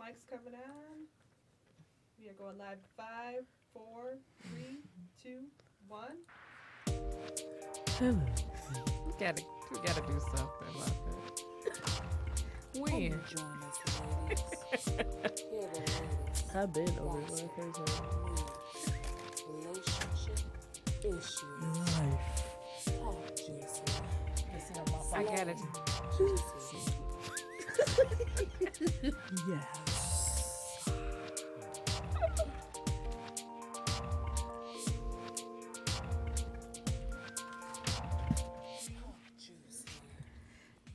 Mike's coming on. We are going live. 5, 4, 3, 2, 1. We gotta do something about that. When? I've been over it when I first heard Relationship issues. life. I gotta. Yes.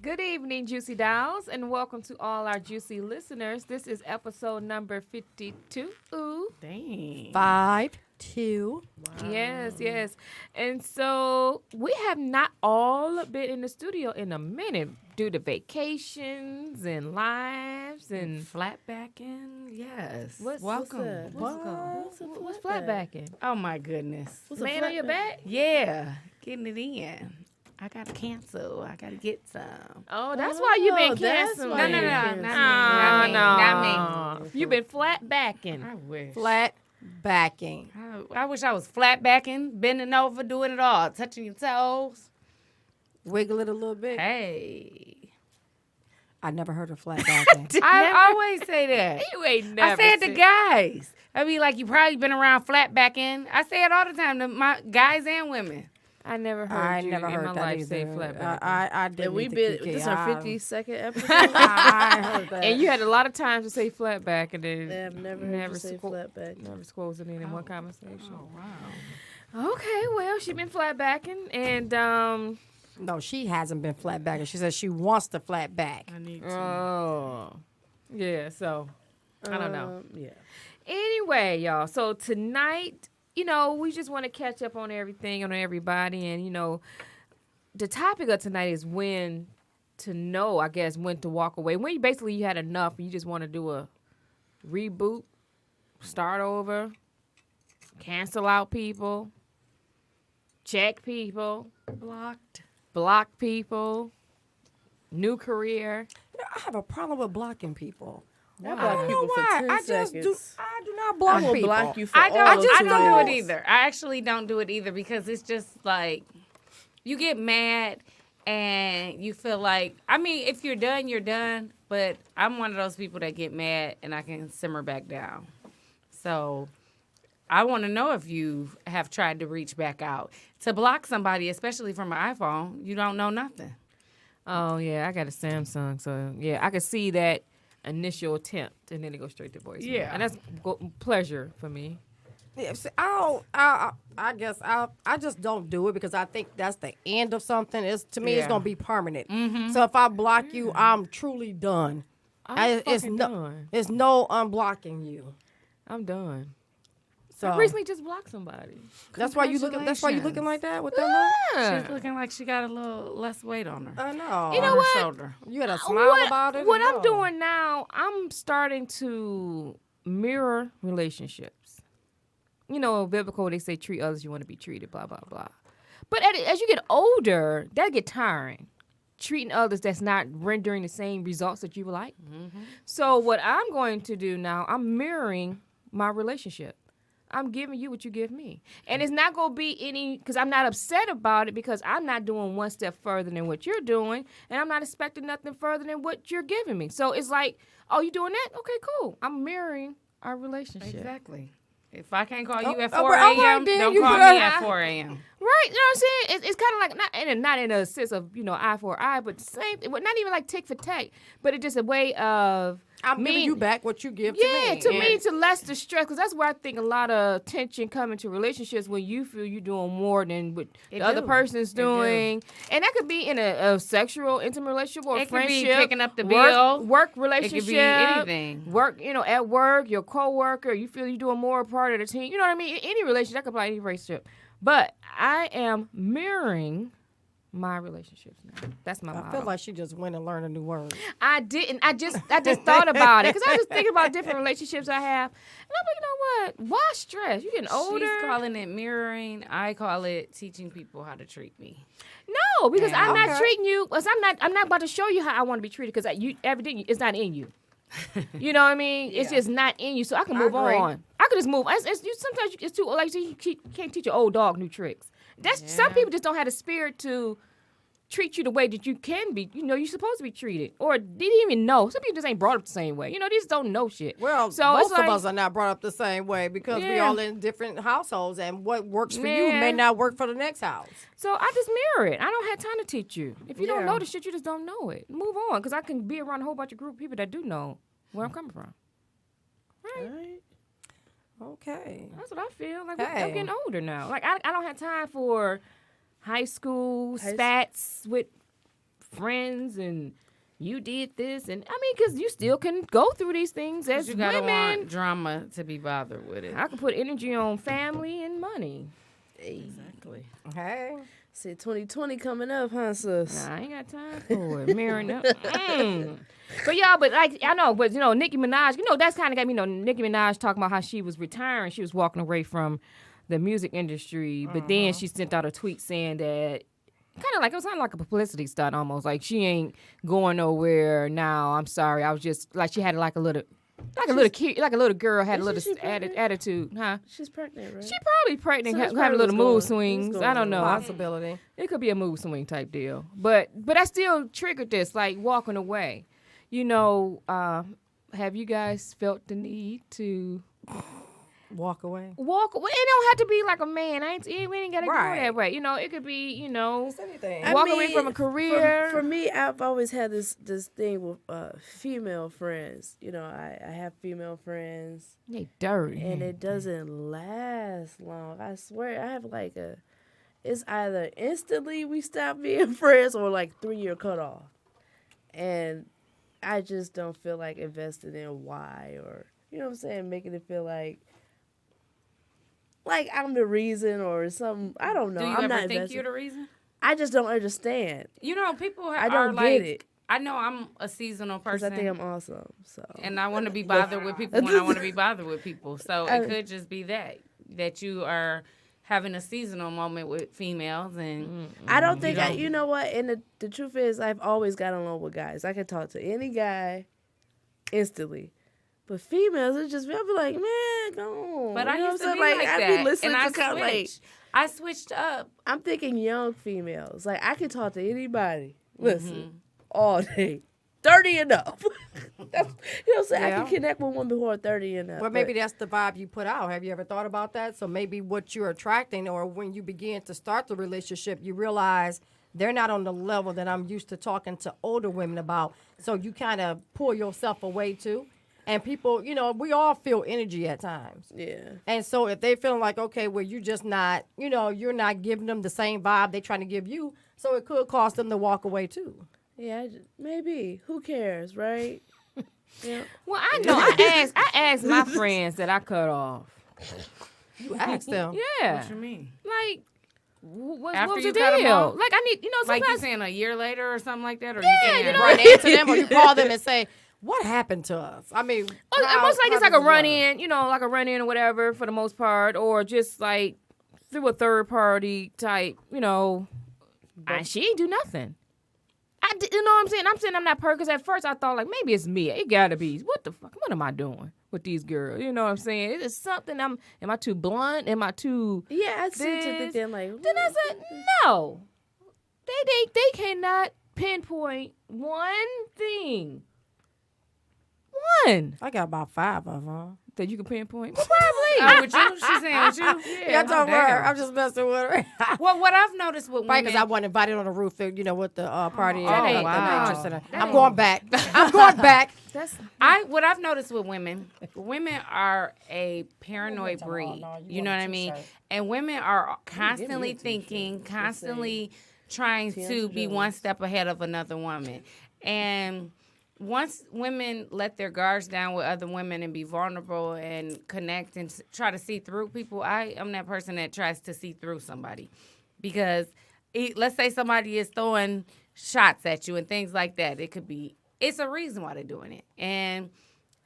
Good evening, Juicy Dolls, and welcome to all our juicy listeners. This is episode number 52. Ooh. Dang. 5, 2. Wow. Yes. And so we have not all been in the studio in a minute due to vacations and lives and Flatbacking, yes. welcome. that? What's flatbacking? Oh my goodness. Laying on your back? Yeah, getting it in. I gotta cancel. I gotta get some. Oh, that's why you've been that's canceling. why No, you've not been me. canceling. Not me. You've been flatbacking. I wish. Flat backing. I wish I was flatbacking, bending over, doing it all, touching your toes. Wiggle it a little bit. Hey, I never heard of flat backing. I always say that. You ain't never I say it to said- guys. I be like, you probably been around flatbacking. I say it all the time to my guys and women. I never heard I you never in heard my that life either. say flatbacking. I did. And we been, this is our 52nd episode. I heard that. And you had a lot of times to say flatback, and then I've never heard Never you say squ- flatback. never squoze it in one conversation. Oh wow. Okay, well, she been flatbacking, and No, she hasn't been flat backing. She says she wants to flat back. I need to. yeah. So I don't know. Yeah. Anyway, y'all. So tonight, you know, we just want to catch up on everything, on everybody, and you know, the topic of tonight is when to know, I guess, when to walk away. When you had enough, and you just want to do a reboot, start over, cancel out people, check people, block people, new career. I have a problem with blocking people. I block people for 10 I seconds. do not block I will people. block you for I all don't. of I 2 don't do it minutes. either. I actually don't do it either because it's just like you get mad and you feel like. I mean, if you're done, you're done. But I'm one of those people that get mad and I can simmer back down. So I want to know if you have tried to reach back out to block somebody, especially from an iPhone. You don't know nothing. Oh yeah, I got a Samsung, so yeah, I could see that initial attempt, and then it goes straight to voicemail. Yeah. And that's pleasure for me. Yeah, see, I guess I just don't do it because I think that's the end of something. It's to me, it's Yeah. gonna be permanent. So if I block you, I'm truly done. It's done. no unblocking you. I'm done. So I recently just blocked somebody. that's why you looking. That's why you looking like that with that look. She's looking like she got a little less weight on her. I know. You know on what? her shoulder. You had a smile about it. What or I'm no? doing now, I'm starting to mirror relationships. You know, biblical, they say treat others you want to be treated, blah, blah, blah. But as you get older, that get tiring. Treating others that's not rendering the same results that you would like. So what I'm going to do now, I'm mirroring my relationship. I'm giving you what you give me. And it's not going to be any, because I'm not upset about it because I'm not doing one step further than what you're doing, and I'm not expecting nothing further than what you're giving me. So it's like, oh, you doing that? Okay, cool. I'm mirroring our relationship. Exactly. If I can't call you at Oh, 4 all right, a.m., then, don't you call better- me at 4 a.m. Right, you know what I'm saying? It's kind of like not in a sense of, you know, eye for eye, but same. Not even like tick for tack, but it's just a way of I'm giving you back what you give to me. Yeah, to me, to less the stress, because that's where I think a lot of tension come into relationships when you feel you're doing more than what the other do. person's It do. doing, and that could be in a sexual, intimate relationship or It could be friendship, picking up the bill. work It relationship, could be anything. work, you know, at work, your coworker, you feel you're doing more part of the team. You know what I mean? Any relationship, that could apply to any relationship. But I am mirroring my relationships now. That's my I motto. feel like she just went and learned a new word. I didn't. I just thought about it because I was just thinking about different relationships I have, and I'm like, you know what? Why stress? You getting older? She's calling it mirroring. I call it teaching people how to treat me. No, because I'm not Okay. treating you. Because I'm not about to show you how I want to be treated. Because you evidently it's not in you. You know what I mean? It's just not in you, so I can move agree. on. I can just move. Sometimes it's too like you can't teach an old dog new tricks. Some people just don't have the spirit to treat you the way that you can be. You know, you're supposed to be treated, or they didn't even know. Some people just ain't brought up the same way. You know, they just don't know shit. Well, so most it's like, of us are not brought up the same way because we Yeah. all in different households, and what works for you may Man. not work for the next house. So I just mirror it. I don't have time to teach you. If you don't Yeah. know the shit, you just don't know it. Move on, because I can be around a whole bunch of group of people that do know where I'm coming from. Right. Okay. That's what I feel. Like Hey. I'm getting older now. Like I don't have time for high school spats with friends and you did this, and I mean, because you still can go through these things as You gotta women. want drama to be bothered with it. I can put energy on family and money. Exactly. Hey. See, 2020 coming up, huh, sis? Nah, I ain't got time for it. Mirroring up. But y'all, but like I know, but you know, Nicki Minaj, you know, that's kind of got me. You know, Nicki Minaj talking about how she was retiring, she was walking away from the music industry, but then she sent out a tweet saying that kind of like it was kind of like a publicity stunt almost. Like she ain't going nowhere now. I'm sorry, I was just like she had like a little kid, like a little girl had a little she pregnant? attitude, huh? She's pregnant, right? She probably pregnant, So that's having probably little mood what's going- swings. what's I don't going know. on. Possibility. It could be a mood swing type deal. But I still triggered this, like walking away. You know, have you guys felt the need to Walk away. walk away? It don't have to be like a man. We ain't gotta Right. go that way. You know, it could be, you know, Anything. I walk away mean, from a career. For me, I've always had this thing with female friends. You know, I have female friends, They dirty. and it doesn't last long. I swear, I have like it's either instantly we stop being friends or like 3-year cutoff. And I just don't feel like investing in why, or, you know what I'm saying, making it feel like I'm the reason or something. I don't know. Do you I'm ever not think invested. you're the reason? I just don't understand You know, people I are don't like, get it. I know I'm a seasonal because I person. think I'm awesome. So And I want to be bothered with people when I want to be bothered with people. So it could just be that you are having a seasonal moment with females, and I don't think don't- you know what? And the truth is, I've always gotten along with guys. I can talk to any guy instantly. But females, it's just, I'll be like, man, go on. but You I know used what to I'm be saying? like I that, be listening and to kind of like, switched. I switched up. I'm thinking young females. Like, I can talk to anybody. Listen, all day. 30 and up. That's, you know what I'm saying? I Yeah. can connect with women who are 30 and up. Well, maybe that's the vibe you put out. Have you ever thought about that? So maybe what you're attracting, or when you begin to start the relationship, you realize they're not on the level that I'm used to talking to older women about. So you kind of pull yourself away too. And people, you know, we all feel energy at times. Yeah. And so if they feeling like, okay, well, you're just not, you know, you're not giving them the same vibe they're trying to give you, so it could cause them to walk away too. Yeah, maybe. Who cares, right? Yeah. Well, I know. I asked my friends that I cut off. You ask them. Yeah. What you mean? Like, what After was you the cut 'em deal? off? Like, I need, you know, Like you sometimes. saying a year later or something like that, or Yeah, you saying, you know, Run into them, or you call them and say, what happened to us? I mean, Almost like how it's like does a it run work? in, you know, like a run in or whatever for the most part, or just like through a third party type, you know. She ain't do nothing. You know what I'm saying? I'm saying I'm not perfect, because at first I thought like maybe it's me. It gotta be. What the fuck? What am I doing with these girls? You know what I'm saying? It is something. Am I too blunt? Am I too? Yeah, I seem to This- think they're like, Then I said no. They cannot pinpoint one thing. One I got about 5 of them. that you can pinpoint. Well, probably. Oh, with you? She's saying with you? Yeah, don't damn. worry. I'm just messing with her. Well, what I've noticed with Right, women, because I wasn't invited on the roof, you know, with the party. that and ain't- that wow. mattress and That I'm ain't- going back. I'm going back. That's what I've noticed with women are a paranoid breed. You know what I mean? And women are constantly thinking, constantly trying to be one step ahead of another woman. And once women let their guards down with other women and be vulnerable and connect and try to see through people, I am that person that tries to see through somebody. Because let's say somebody is throwing shots at you and things like that. It's a reason why they're doing it. And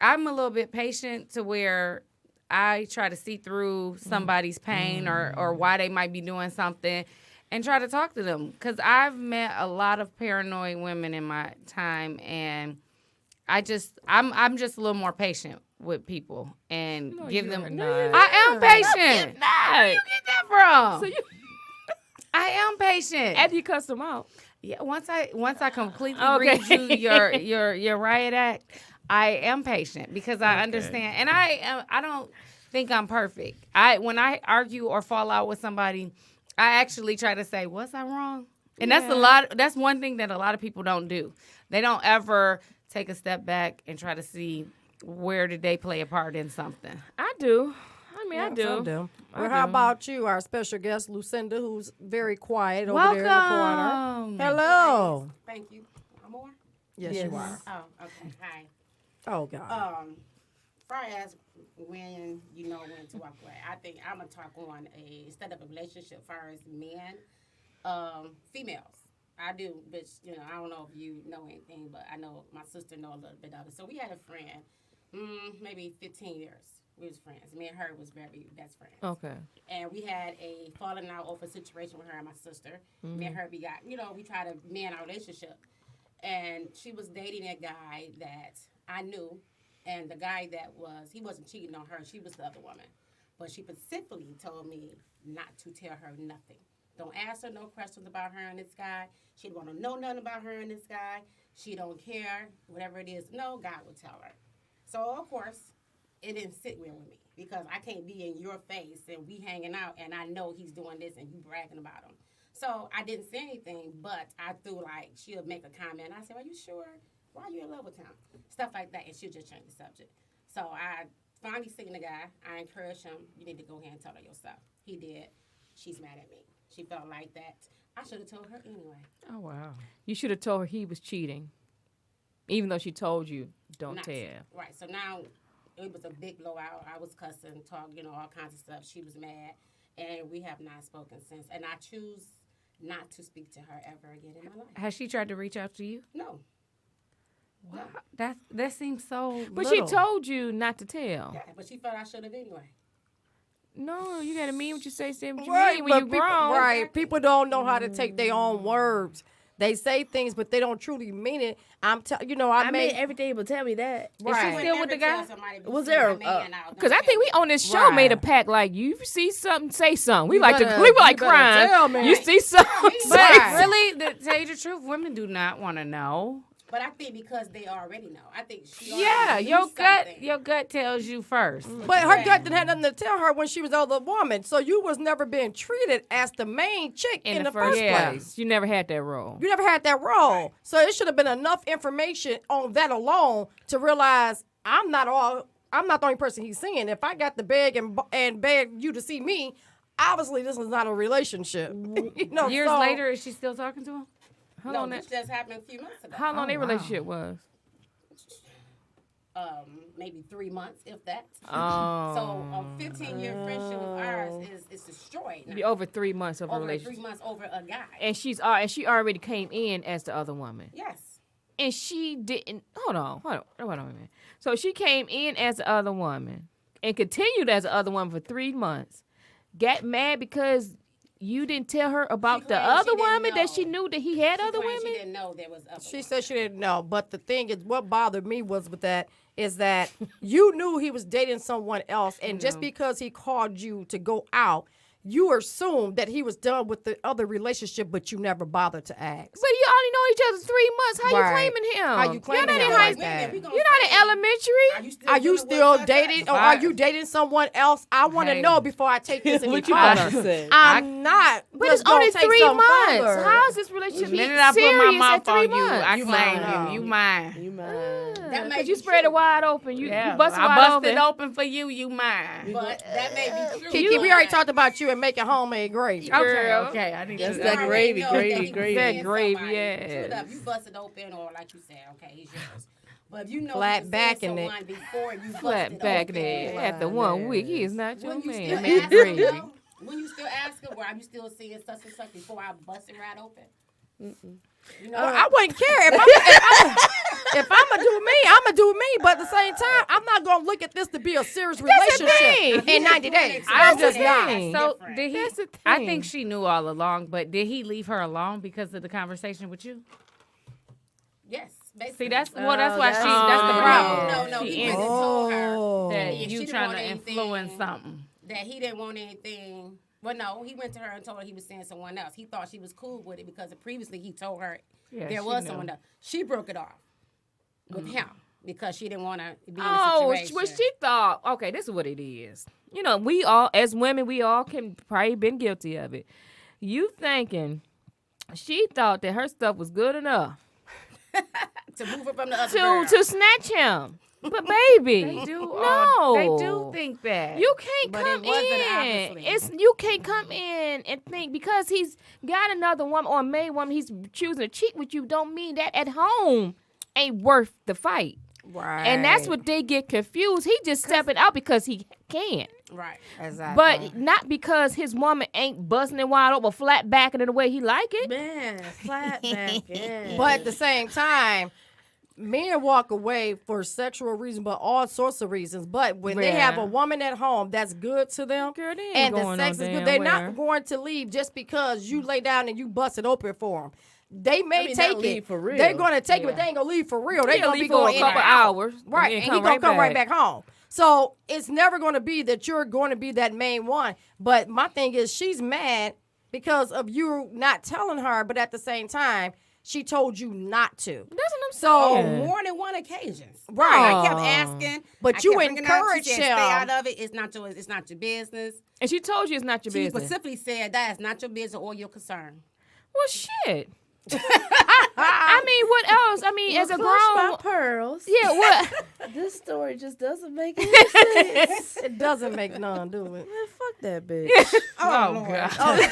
I'm a little bit patient to where I try to see through somebody's pain or why they might be doing something and try to talk to them. Because I've met a lot of paranoid women in my time, and I'm just a little more patient with people and No, give you them. are not. I am patient. Where you get that from? So you, I am patient. after you cuss them out. Yeah, once I completely Okay. read you your riot act, I am patient because I understand, and I don't think I'm perfect. When I argue or fall out with somebody, I actually try to say, was I wrong? And that's one thing that a lot of people don't do. They don't ever take a step back and try to see where did they play a part in something. I do. I mean, I Yes, do. I Well, how do. about you, our special guest, Lucinda, who's very quiet over there in the corner? Welcome. Hello. Thank you. I'm on? Yes, Yes. you are. Oh, okay. Hi. Oh, God. Far as when you know when to walk away, I think I'm gonna talk on instead of a relationship far as men, females. I do, but I don't know if you know anything, but I know my sister know a little bit of it. So we had a friend, maybe 15 years. We was friends. Me and her was very best friends. Okay. And we had a falling out over situation with her and my sister. Me and her, we tried to mend our relationship. And she was dating a guy that I knew. And the guy he wasn't cheating on her. She was the other woman. But she specifically told me not to tell her nothing. Don't ask her no questions about her and this guy. She don't want to know nothing about her and this guy. She don't care. Whatever it is, no, God will tell her. So, of course, it didn't sit well with me because I can't be in your face and we hanging out and I know he's doing this and you bragging about him. So I didn't say anything, but I threw she'll make a comment. I said, are you sure? Why are you in love with him? Stuff like that, and she'll just change the subject. So I finally seen the guy. I encouraged him, you need to go ahead and tell her yourself. He did. She's mad at me. She felt like that. I should have told her anyway. Oh, wow. You should have told her he was cheating, even though she told you, don't Not- tell. Right, so now it was a big blowout. I was cussing, talking, all kinds of stuff. She was mad, and we have not spoken since. And I choose not to speak to her ever again in my life. Has she tried to reach out to you? No. Wow. That seems so. But little. she told you not to tell. Yeah, but she felt I should have anyway. No, you gotta mean what you say what you Right, mean when but you people, grown. right, people don't know how to take their own words. They say things, but they don't truly mean it. I I made mean, everything would tell me that. Is she still with the guy? Was there Because I think we on this show Right. made a pact like you see something, say something. We You like better- we were like you better tell crying. me. You see something, say But something. really, to tell you the truth, women do not want to know. But I think because they already know. I think she Yeah, already your knew something. your gut tells you first. But her gut didn't have nothing to tell her when she was the other woman. So you was never being treated as the main chick in the first place. You never had that role. You never had that role. So it should have been enough information on that alone to realize I'm not the only person he's seeing. If I got to beg and beg you to see me, obviously this is not a relationship. Years so- later, is she still talking to him? How No, long this just happened a few months ago. How long Oh, their wow. relationship was? Maybe 3 months, if that. Oh, So a 15-year friendship of ours is destroyed be now. over 3 months of a Over 3 relationship, months over a guy. and she already came in as the other woman, Yes. and she didn't. Hold on a minute. So she came in as the other woman and continued as the other woman for 3 months. Got mad because you didn't tell her about the claimed she other didn't woman that know. she knew that he had other Claimed women. She didn't know there was other She ones. said she didn't know, but the thing is, what bothered me was with that is that you knew he was dating someone else, and just because he called you to go out, you assumed that he was done with the other relationship, but you never bothered to ask. But you only know each other 3 months. How Right. you claiming him? How you claiming You're not him in high like school. that? We gonna You're not in say, elementary. Are you dealing still with her? dating, or are you dating someone else? I want to Hey. know before I take this any What you about to further. say? I'm not. But just it's only gonna take 3 something months. further. How is this relationship The minute serious I put my at mouth 3 on you, months? I You claim mine. you. You mine. You mind? That may Because you be spread it true. wide open. You Yeah, bust it I wide busted open. open for you. You mine. But that may be true. Kiki, we already talked about you and making homemade gravy. Okay, Girl. okay. I need That's to. that You gravy, already know gravy, that he was gravy. That seeing gravy, somebody. yes. True enough, you bust it open, or like you said, okay, he's yours. But if you know Flat you was back seeing in it. someone before you busted Flat back open, there after 1 week. He is not your when you man. still Make it ask him, gravy. though, when you still ask him, well, are you still seeing such and such before I bust it right open? You know, I wouldn't care if I'm gonna do me. I'm gonna do me. But at the same time, I'm not gonna look at this to be a serious That's the relationship thing. in 90 days. I'm That's just the not. thing. So Different. did he? That's the I thing. think she knew all along, but did he leave her alone because of the conversation with you? yes, Basically. See, that's why that's the yeah. problem. No, She he ends went and told her Oh. that if you she didn't trying want to anything, influence something. that he didn't want anything. Well, no, he went to her and told her he was seeing someone else. He thought she was cool with it because previously he told her Yeah, there she was knew. someone else. She broke it off with him because she didn't want to be in a Oh, situation. well, she thought, okay, this is what it is. You know, we all, as women, we all can probably been guilty of it. You thinking she thought that her stuff was good enough to move her from the other girl. to snatch him. But baby, They do. no, They do think that. You can't But come it wasn't, in. obviously. You can't come in and think because he's got another woman or a married woman, he's choosing to cheat with you. Don't mean that at home ain't worth the fight. Right. And that's what they get confused. He just stepping out because he can. Right. Exactly. But not because his woman ain't busting it wide open, flat backing it the way he like it. Man, flat back in. But at the same time, men walk away for sexual reasons, but all sorts of reasons. But when they have Yeah. a woman at home that's good to them, Girl, they ain't and the going sex no is damn good, they're where. not going to leave just because you lay down and you bust it open for them. They may I mean, take not leave it. for real. They're going to take it, but Yeah. they ain't going to leave for real. They're He'll going to be leave for going a in couple and out. hours, and Right, then and come he going to come right back. back home. So it's never going to be that you're going to be that main one. But my thing is she's mad because of you not telling her, but at the same time, she told you not to. That's what I'm So, saying. More than one occasions. Right. I kept asking. But I you kept bringing it up. She encouraged said, him. Stay out of it. It's not your business. And she told you it's not your She business. specifically said that is not your business or your concern. Well, shit. I mean, what else? I mean, as a Clutched by grown, pearls. yeah, what? This story just doesn't make any sense. It doesn't make none, do it? Man, fuck that bitch. Oh, God.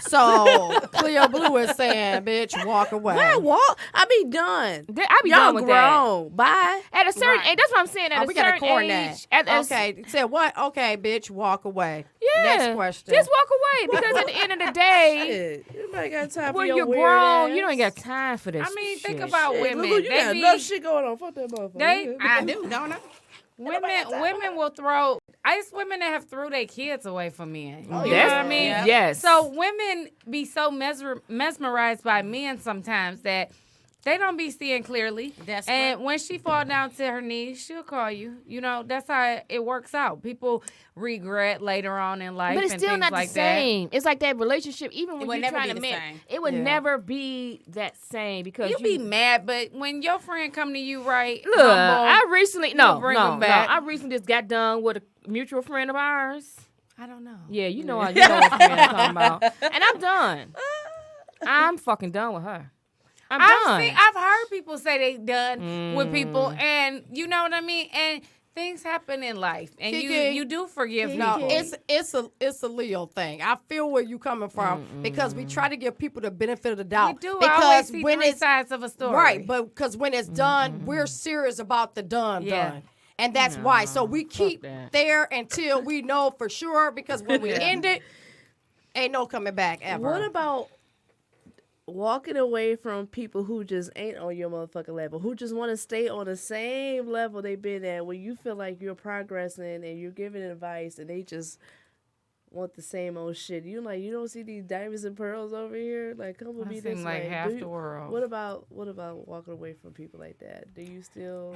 So Cleo Blue is saying, "Bitch, walk away." Why walk? I be done. I be Y'all done with that. grown. Bye. At a certain Right. age, that's what I'm saying. At Oh, a we got a certain corn age, that. at a Okay, said what? Okay, bitch, walk away. yeah. Next question. Just walk away because at the end of the day, Shit. Anybody got time for when your you're weird grown, ass? you don't got time for this. I mean, think shit. about Shit, women. Lulu, you They got be- enough shit going on. Fuck that motherfucker. They- I do, don't I? Women will throw. It's women that have threw their kids away from men. You know what That's- I mean? Yeah. Yes. So women be so mesmerized by men sometimes that they don't be seeing clearly. That's and when she fall down to her knees, she'll call you. You know, that's how it works out. People regret later on in life, But it's and still things not like the same. It's like that relationship, even when would you're never trying be to the make same. it would Yeah. never be that same because that. You be mad, but when your friend come to you, right? Look, humble, I recently bring 'em back. I recently just got done with a mutual friend of ours. I don't know. Yeah, you know what friend I'm talking about. And I'm done. I'm fucking done with her. I'm done. I've heard people say they done with people, and you know what I mean. And things happen in life, and Kiki. you do forgive No, people. it's a Leo thing. I feel where you coming from because we try to give people the benefit of the doubt. We do. I because always see when three it's sides of a story. right, but because when it's done, we're serious about the done. Yeah. And that's why. So we keep that. there until we know for sure. Because when we end it, ain't no coming back ever. What about walking away from people who just ain't on your motherfucking level, who just want to stay on the same level they've been at, where you feel like you're progressing and you're giving advice, and they just want the same old shit? You like, you don't see these diamonds and pearls over here? Like, come with I me seem this like way. half Do you- the world. What about walking away from people like that? Do you still?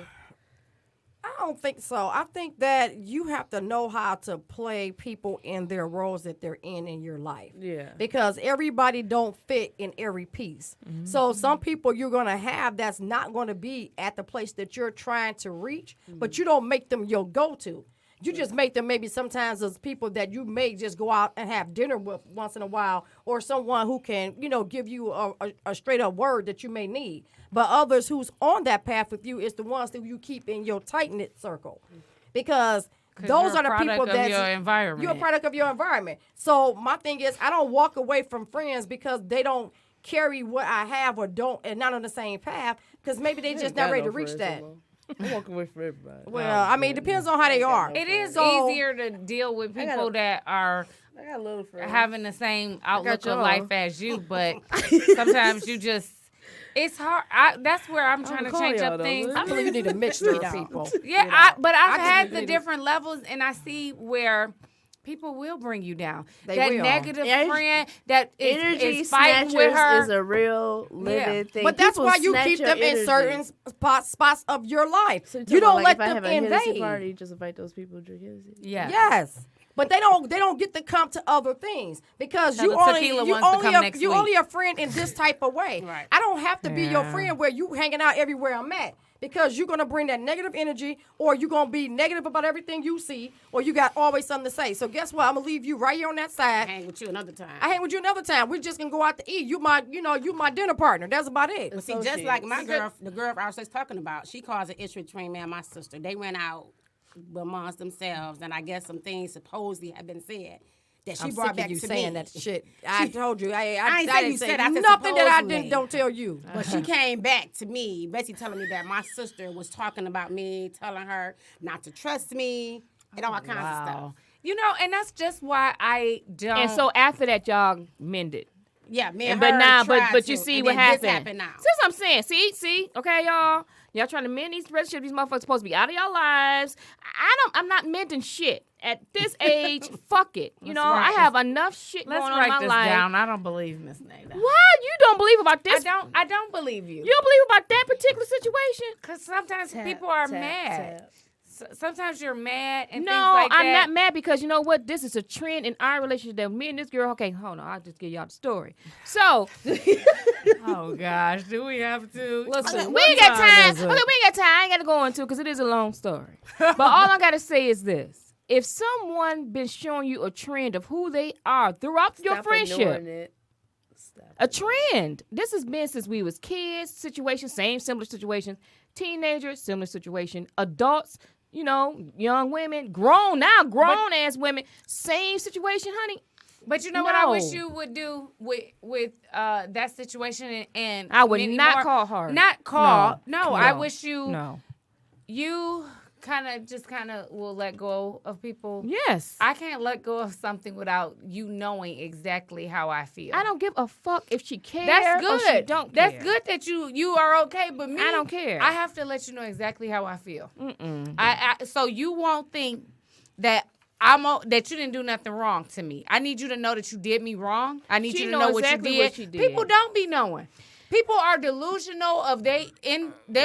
I don't think so. I think that you have to know how to play people in their roles that they're in your life. Yeah. Because everybody don't fit in every piece. So some people you're going to have that's not going to be at the place that you're trying to reach, but you don't make them your go-to. You just make them maybe sometimes as people that you may just go out and have dinner with once in a while, or someone who can, give you a straight up word that you may need. But others who's on that path with you is the ones that you keep in your tight-knit circle. Because those you're are a the people product of that your environment. You're a product of your environment. So my thing is, I don't walk away from friends because they don't carry what I have or don't, and not on the same path. Because maybe they just not ready to reach that. I'm walking away from everybody. Well, I mean, it depends on how they are. It is So- easier to deal with I got people a- that are I got a little friend. having the same outlook of y'all. life as you, but sometimes you just. It's hard. That's where I'm trying to call change y'all, up though. things. I believe you need a mixture of people. Yeah, but I've just had need the to- different levels, and I see where people will bring you down. They that will. negative Energy- friend that Energy is fighting with her. snatchers is a real living thing. But that's People why you snatch keep your them in energy. certain spots of your life. So You don't let if I them have a Hennessy invade. party, just invite those people to drink Hennessy. yeah. Yes. But they don't get to come to other things because Now you the only tequila you wants to only come a, next you week. only a friend in this type of way. Right. I don't have to be your Yeah. friend where you hanging out everywhere I'm at because you're gonna bring that negative energy or you're gonna be negative about everything you see or you got always something to say. So guess what? I'm gonna leave you right here on that side. Hang with you another time. I hang with you another time. We're just gonna go out to eat. You my dinner partner. That's about it. But see, just like my girl, the girl I was just talking about, she caused an issue between me and my sister. They went out amongst themselves, and I guess some things supposedly have been said that she I'm brought sick back of you to saying me. that shit. I told you. I ain't say didn't you say said, I said nothing that I supposedly. don't tell you. But she came back to me, basically telling me that my sister was talking about me, telling her not to trust me, and all kinds of stuff. You know, and that's just why I don't. And so after that, y'all mended. Yeah, me and And but her now, tried but you to, see and what then happened. This happened now. See what I'm saying? See, okay, y'all trying to mend these relationships. These motherfuckers supposed to be out of your lives. I'm not mending shit at this age. Fuck it. You know, I have enough shit Let's going on in write my this life. down. I don't believe Miss Nada. Why you don't believe about this? I don't believe you. You don't believe about that particular situation? Because sometimes people are mad. Sometimes you're mad and No, things like I'm that. not mad because you know what? This is a trend in our relationship that me and this girl. Okay, hold on. I'll just give y'all the story. So Oh gosh, do we have to? listen, we ain't got time. Okay, we ain't got time. I ain't got to go into it because it is a long story. But all I got to say is this: if someone been showing you a trend of who they are throughout your Stop friendship, ignoring it. Stop. a trend. This has been since we was kids. Situations, same similar situations. Teenagers, similar situation. Adults. You know, young women, grown ass women, same situation, honey. But you know what I No. wish you would do with that situation and I would many not more. call her. Not call. No. No, I wish you No. you kind of will let go of people. Yes. I can't let go of something without you knowing exactly how I feel. I don't give a fuck if she cares That's or she good. don't That's care. good that you are okay, but me, I don't care. I have to let you know exactly how I feel. Mm-mm. So you won't think that that you didn't do nothing wrong to me. I need you to know that you did me wrong. I need She you to know know exactly what what you she did. did. People don't be knowing. People are delusional of their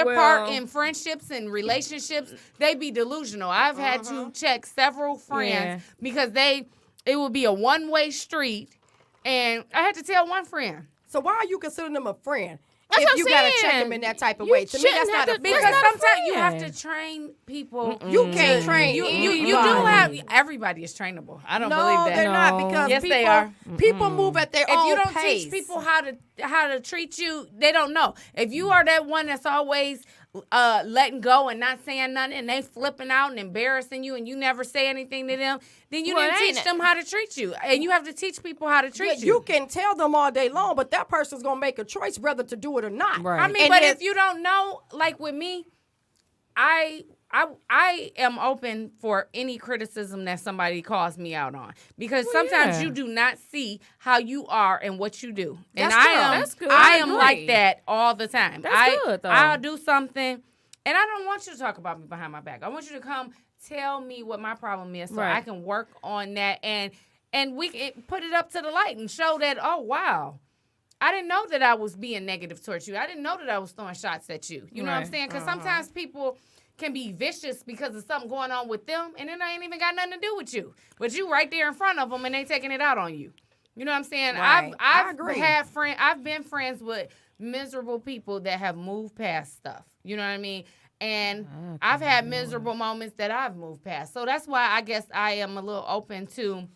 Well- part in friendships and relationships. They be delusional. I've had to check several friends because it would be a one-way street, and I had to tell one friend. So why are you considering them a friend? That's if what you I'm gotta check saying. them in that type of You way. To me, that's shouldn't not have a to- friend. Because not a sometimes you have friend. to train people. You can't train You anybody. do have everybody is trainable. I don't No, believe that. they're not No. because Yes, people, they are. people move at their If own you don't pace. teach people how to treat you, they don't know. If you are that one that's always letting go and not saying nothing, and they flipping out and embarrassing you, and you never say anything to them, then you Well, didn't ain't teach it? them how to treat you, and you have to teach people how to treat You can tell them all day long, but that person's gonna make a choice whether to do it or not. Right. I mean, And but then- if you don't know, like with me, I am open for any criticism that somebody calls me out on because sometimes yeah. you do not see how you are and what you do, and That's I good. am That's good. I I am agree. like that all the time. That's good, though. I'll do something, and I don't want you to talk about me behind my back. I want you to come tell me what my problem is so Right. I can work on that and we can put it up to the light and show that, oh wow, I didn't know that I was being negative towards you. I didn't know that I was throwing shots at you. You know what I'm Right. saying? Because sometimes people can be vicious because of something going on with them, and it ain't even got nothing to do with you. But you right there in front of them, and they taking it out on you. You know what I'm saying? Right. I I've agree. I've been friends with miserable people that have moved past stuff. You know what I mean? And I've had miserable moments that I've moved past. So that's why I guess I am a little open to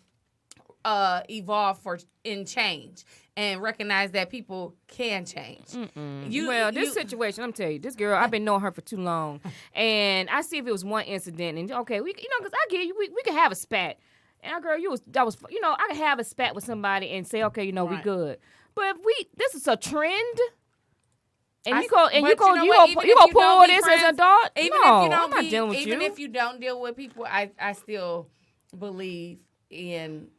evolve in change and recognize that people can change. This situation, I'm telling you, this girl, I've been knowing her for too long, and I see if it was one incident, and okay, because I get you, we could have a spat, and our girl, I could have a spat with somebody and say, okay, we Right. good, but if this is a trend. And I- you go but you know what? Even you if go you pull don't be this as an friends, adult. Even No, if you don't I'm not dealing with even you. if you don't deal with people, I still believe in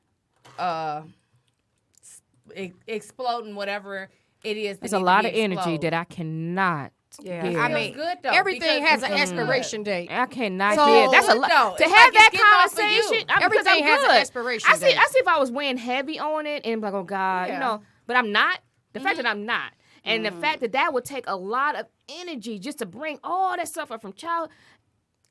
exploding whatever it is. That There's a need to lot be of energy exploded. that I cannot Yeah, Yeah. I Feels mean, good, though, everything because- has an expiration date. I cannot So- do it. That's a Good, lot though. to It's have like that it's getting off of you. conversation. Because Everything I'm has good. an expiration I see date. if I was weighing heavy on it and be like, oh God, you Yeah. know, but I'm not. The fact that I'm not, and the fact that would take a lot of energy just to bring all that stuff up from childhood.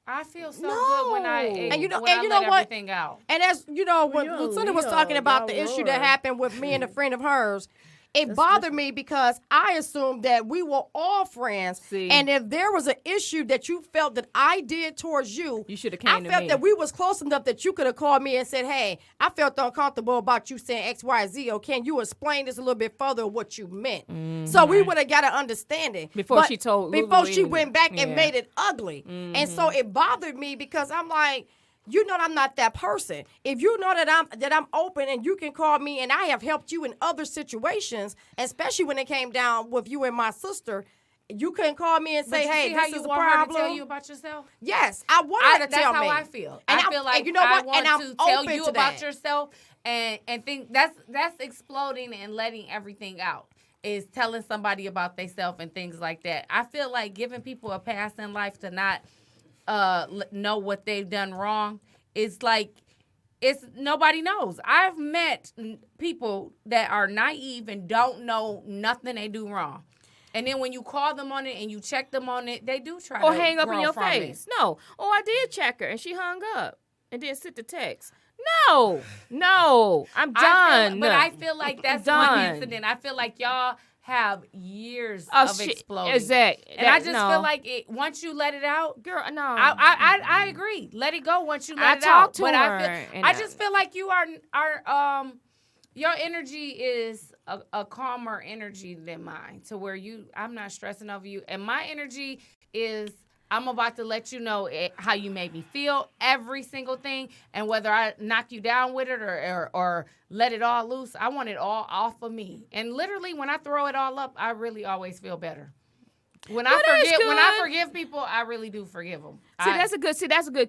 I feel so good when I No. And you know- when and I you know let what? everything out. And as you know, when you're a Lucinda was Leo, talking about the y'all issue that roar. happened with me and a friend of hers, it bothered me because I assumed that we were all friends. See. And if there was an issue that you felt that I did towards you, You shoulda I came to felt me. that we was close enough that you could have called me and said, hey, I felt uncomfortable about you saying X, Y, Z. Or can you explain this a little bit further what you meant? So we would have got an understanding. Before But she told Lulu before she anything. went back and Yeah. made it ugly. And so it bothered me because I'm like, you know I'm not that person. If you know that I'm open and you can call me and I have helped you in other situations, especially when it came down with you and my sister, you can call me and say, But you hey, see how this you is a want her problem. to tell you about yourself? Yes, I want her to That's tell how me. I feel. And I feel like and you know I what? want And I'm to tell open you to about that. yourself and think that's exploding and letting everything out. Is telling somebody about themselves and things like that. I feel like giving people a pass in life to not know what they've done wrong is like it's nobody knows. I've met people that are naive and don't know nothing they do wrong. And then when you call them on it and you check them on it, they do try Or to hang up in grow your from it. face. No. Oh, I did check her and she hung up and then sent the text. No, I'm done. But I feel like that's one done. incident. I feel like y'all have years Oh, of shit. exploding. Exactly. And I just feel like once you let it out, girl, no. I agree. Let it go once you let I it out. talked to But her I and just feel like you are your energy is a calmer energy than mine. To where I'm not stressing over you, and my energy is. I'm about to let you know how you made me feel, every single thing, and whether I knock you down with it or let it all loose. I want it all off of me. And literally, when I throw it all up, I really always feel better. When I forgive people, I really do forgive them. that's a good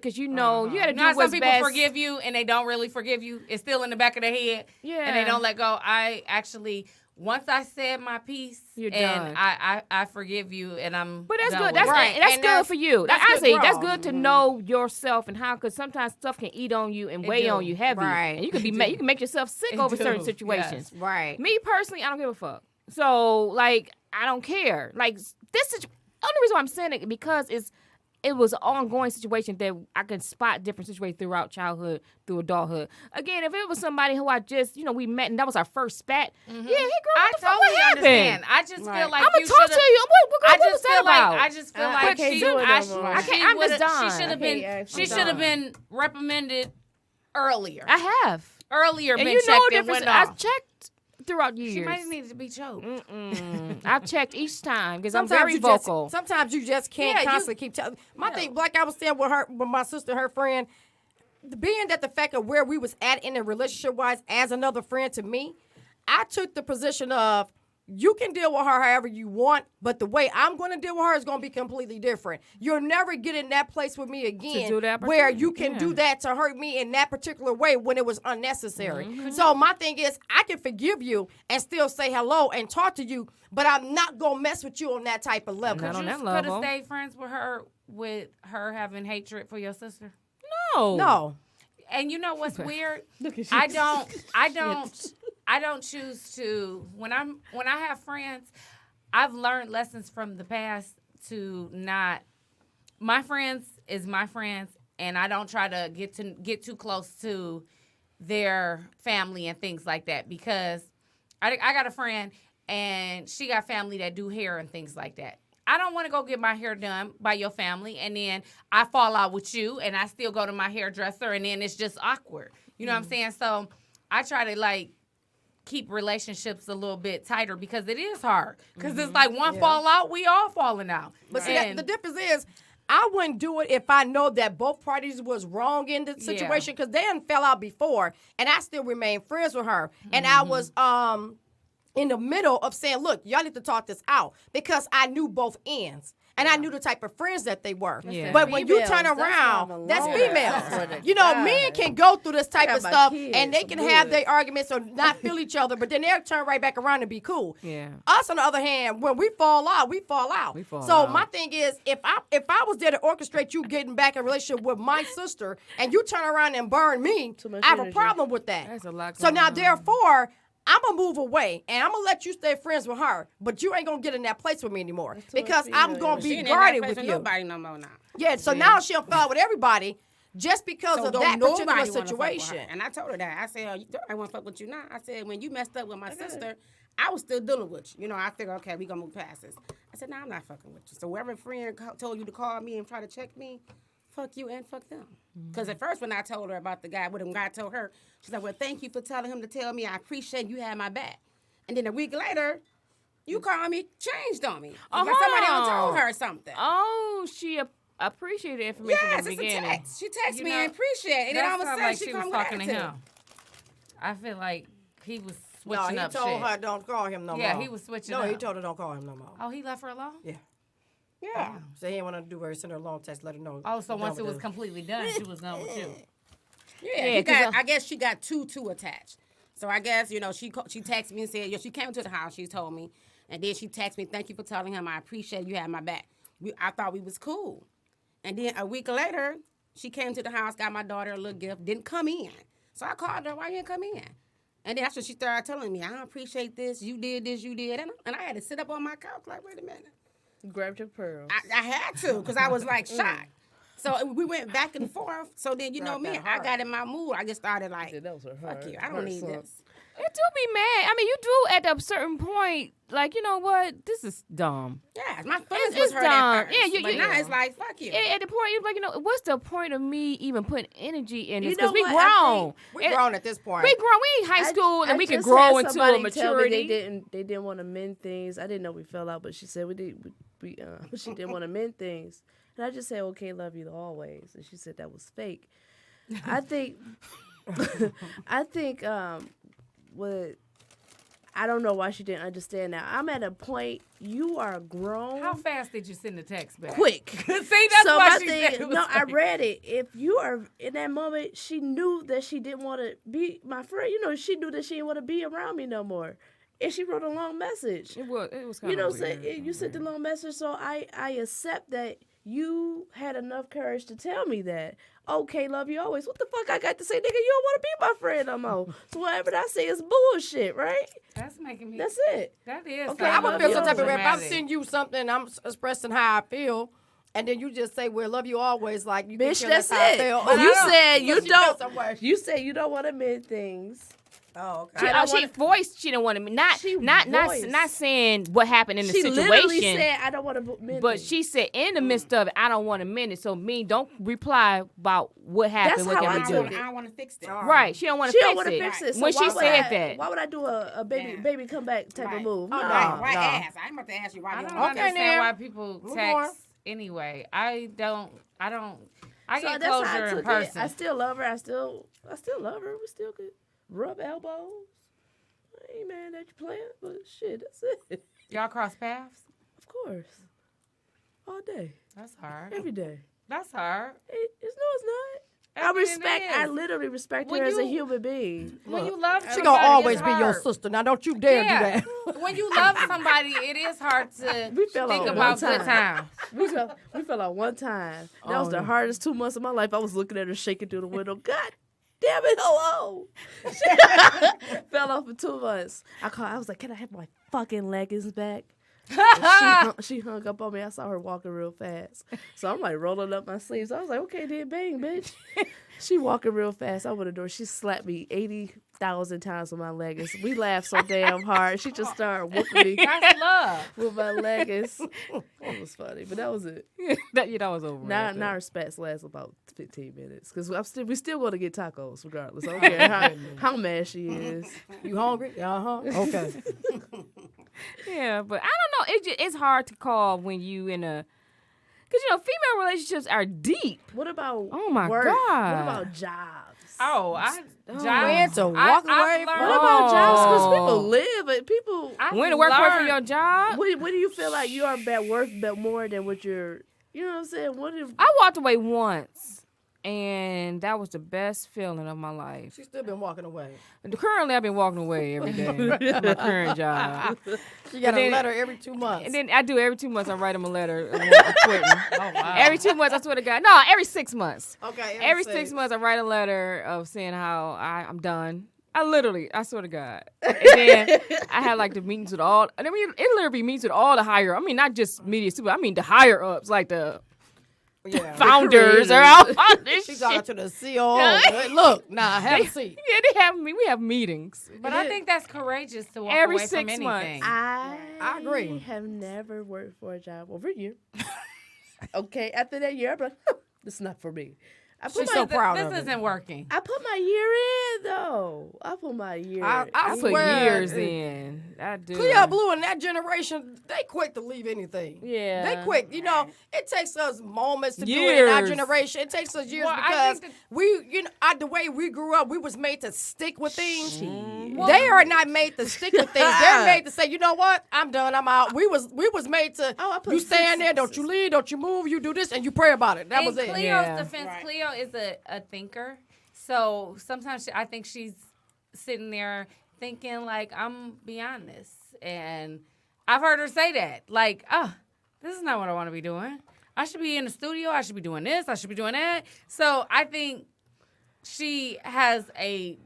because you know you got to do Now, what's some people best. forgive you and they don't really forgive you. It's still in the back of their head. Yeah. And they don't let go. I actually, once I said my piece, You're and done. I forgive you, and I'm. But that's done good. with That's it. Right. that's And good that's- for you. that's I good say that's growth. good to know yourself and how because sometimes stuff can eat on you and It weigh do. on you heavy, Right. and you can be you can make yourself sick It over do. certain situations. Right. Me personally, I don't give a fuck. So like I don't care. Like this is only reason why I'm saying it because it was an ongoing situation that I can spot different situations throughout childhood, through adulthood. Again, if it was somebody who I just, we met and that was our first spat, yeah, hey girl, I what the fuck, totally what happened? understand. I just Right. feel like I'm gonna you talk should've- to you. What was that about? I just feel I like can't she, do it I, no more. I can't- I'm just done. She should have I been. can't She actually should have done. been reprimanded earlier. I have. Earlier, And been you know checked the and difference. went I've off. checked throughout years. She might have needed to be choked. I've checked each time because I'm Sometimes very you vocal. sometimes you just can't Yeah, you- constantly keep telling. My thing, like I was saying with my sister, her friend, being that the fact of where we was at in a relationship wise as another friend to me, I took the position of you can deal with her however you want, but the way I'm going to deal with her is going to be completely different. You'll never get in that place with me again do that where particular- you can yeah. do that to hurt me in that particular way when it was unnecessary. So my thing is I can forgive you and still say hello and talk to you, but I'm not going to mess with you on that type of level. Not on that Could have level. stayed friends with her having hatred for your sister. No. And you know what's weird? Look at you. I don't choose to when I have friends, I've learned lessons from the past to not my friends is my friends and I don't try to get too close to their family and things like that because I got a friend and she got family that do hair and things like that. I don't want to go get my hair done by your family and then I fall out with you and I still go to my hairdresser and then it's just awkward. You know what I'm saying? So I try to keep relationships a little bit tighter because it is hard. Because it's like one fall out, we all falling out. But see, And- the difference is, I wouldn't do it if I know that both parties was wrong in the situation because they done fell out before, and I still remain friends with her. And I was in the middle of saying, look, y'all need to talk this out because I knew both ends. and I knew the type of friends that they were. Yeah. But when you Females, turn that's why around, I'm that's alone. females. Swear to You know, God. men can go through this type got of my stuff, kids, and they I'm can have good. their arguments or not feel each other, but then they'll turn right back around and be cool. Yeah. Us, on the other hand, when we fall out, we fall out. We fall so out. my thing is, if I was there to orchestrate you getting back in a relationship with my sister, and you turn around and burn me, Too much I have a energy. problem with that. That's a lot So going now, on. therefore, I'm going to move away, and I'm going to let you stay friends with her, but you ain't going to get in that place with me anymore too much because I'm female going to She be ain't in that guarded place with with you. nobody no more now. Yeah, so now she'll fall with everybody just because So of don't that nobody particular wanna fuck with her. situation. And I told her that. I said, oh, I want to fuck with you now. I said, when you messed up with my sister, I was still dealing with you. You know, I figured, okay, we going to move past this. I said, I'm not fucking with you. So whoever friend told you to call me and try to check me, fuck you and fuck them. Because at first when I told her about the guy, when the guy told her, she's like, well, thank you for telling him to tell me. I appreciate you had my back. And then a week later, you called me, changed on me. Because somebody else told her something. Oh, she appreciated the information Yes, in the it's a beginning. text. She texted You me know, and appreciate it. And then all of a That sudden, sound like she she come was with talking to attitude. him. I feel like he was No, switching he up told shit. her don't call him no more. Yeah, he was switching No, up. he told her don't call him no more. Oh, he left her alone? Yeah. Yeah. So he didn't want to do her, send her a long text, let her know. Oh, so I'm once done it with was this. completely done, she was done with you. Yeah, Yeah, he 'cause got, I guess she got too attached. So I guess, she texted me and said, she came to the house, she told me. And then she texted me, thank you for telling him I appreciate you had my back. I thought we was cool. And then a week later, she came to the house, got my daughter a little gift, didn't come in. So I called her, why you didn't come in? And then that's when she started telling me, I don't appreciate this, you did this, you did. And I had to sit up on my couch like, wait a minute. Grabbed your pearls. I had to, because I was like shocked. So we went back and forth. So then, Dropped me, that I heart. got in my mood. I just started like, Yeah, that was her fuck heart. you. I don't Heart need sunk. this. You do be mad. I mean, you do at a certain point, like, you know what? This is dumb. Yeah, my feelings It's was hurt dumb. at first. Yeah, but now it's like, fuck you. At the point, you're like, what's the point of me even putting energy in this? You know Because we what? I grown. We're grown at this point. We grown. We in high school, and we can just grow had into a somebody tell me maturity. They didn't want to mend things. I didn't know we fell out, but she said she didn't want to mend things, and I just said, okay, love you always, and she said that was fake. I think, what. I don't know why she didn't understand that. I'm at a point. You are grown. How fast did you send the text back? Quick. See, that's So why my she thing, said it was no, I fake. read it. If you are in that moment, she knew that she didn't want to be my friend. She knew that she didn't want to be around me no more. And she wrote a long message. It was kind You know, of weird. you sent the long message, so I accept that you had enough courage to tell me that. Okay, love you always. What the fuck I got to say, nigga? You don't want to be my friend no more. So whatever I say is bullshit, right? That's making me. That's it. That is. Okay, I love would feel you some type of way if I dramatic. send you something, I'm expressing how I feel, and then you just say, "Well, love you always." Like you Bitch, can that's how I it. feel. But you said you She felt don't. some way. You said you don't want to mend things. Oh, She, okay. she voiced she didn't want to. She Not voiced. saying what happened in the She literally situation. said, I don't want to mend But things. she said in the midst of it, I don't want to mend it. So don't reply about what happened. That's what how can I we took do? it. I want to fix this. Right. She don't want She to don't fix want to it. fix it. So When she why would said I- that. Why would I do a baby come back type of Right. move? Oh, No. Why no. ask? I'm about to ask you why I you don't don't Okay, understand then. why people Move text on. anyway. I don't. I So get that's how I closure in took person. it. I still love her. I still love her. We still could rub elbows. I ain't mad at you playing, but shit, that's it. Y'all cross paths? Of course. All day. That's hard. Every day. That's hard. It's not. I mean, it I is. literally respect When her as a you- human being. When you love She somebody, gonna always it's be your hard. sister. Now don't you dare Yeah. do that. When you love somebody, it is hard to We fell think out about one good time. times. We fell out one time. That was the hardest 2 months of my life. I was looking at her shaking through the window. God damn it, hello. Fell off for 2 months. I was like, can I have my fucking leggings back? And she hung up on me. I saw her walking real fast. So I'm like rolling up my sleeves. I was like, okay, then bang, bitch. She walking real fast. I opened the door. She slapped me 80,000 times with my leggings. We laughed so damn hard. She just started whooping me That's love. with my leggings. It was funny, but that was it. that was over. Now our spats last about 15 minutes because we still going to get tacos regardless. I don't care how mad she is. You hungry? Okay. Yeah, but I don't know. It's hard to call when you in a, because female relationships are deep. What about Oh, my work? God. What about jobs? Oh, I When to walk away from- What about jobs? Because Oh. people live, but people. When to work hard for your job? What do you feel like you are worth more than what you're? You know what I'm saying? What if? I walked away once, and that was the best feeling of my life. She's still been walking away. Currently, I've been walking away every day. My current job. She got And then- a letter every 2 months. And then I do every 2 months. I write them a letter. I'm quitting. Oh, wow. Every 2 months, I swear to God. No, every 6 months. Okay. Every 6 months, I write a letter of saying how I'm done. I swear to God. And then I had like the meetings with all, and I mean, it literally be meetings with all the higher, I mean, not just media super, I mean the higher ups, like the Yeah. founders or all this She shit. got to the COO. Look, have a seat. Yeah, they have me. We have meetings. But I think that's courageous to walk Every away 6 from anything. months. I agree. have never worked for a job over a year. Okay, after that year, I'm like, this is not for me. I put She's my so proud This of it. isn't working. I put my year in though. I put my year. I I put swear, years in. I do. Cleo Blue and that generation, they quick to leave anything. Yeah. They quick. You know, it takes us moments to do it in our Years. generation. It takes us years Well, I because think we, you know, the way we grew up, we was made to stick with things. Well, They are not made to stick with things. They're made to say, you know what? I'm done. I'm out. We was made to. Oh, I put You stand there. 6 Don't you leave. Don't you move. You do this and you pray about it. That in was it. Cleo's Yeah. defense, Right. Cleo is a thinker. So sometimes I think she's sitting there thinking, like, I'm beyond this. And I've heard her say that. Like, oh, this is not what I want to be doing. I should be in the studio. I should be doing this. I should be doing that. So I think she has a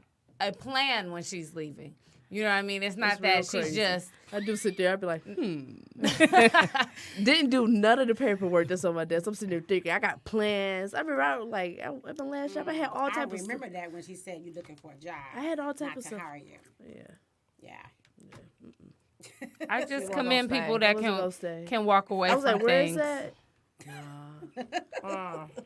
plan when she's leaving. You know what I mean? It's not It's real that she's crazy. just. I do sit there. I'd be like, Didn't do none of the paperwork that's on my desk. I'm sitting there thinking, I got plans. I remember, at my last job, I had all I type of stuff. remember that when she said you're looking for a job. I had all type not of to stuff. hire you. Yeah. Yeah. I just She commend wasn't people gonna that stay. I wasn't gonna stay. can walk away I was from like, where things. is that?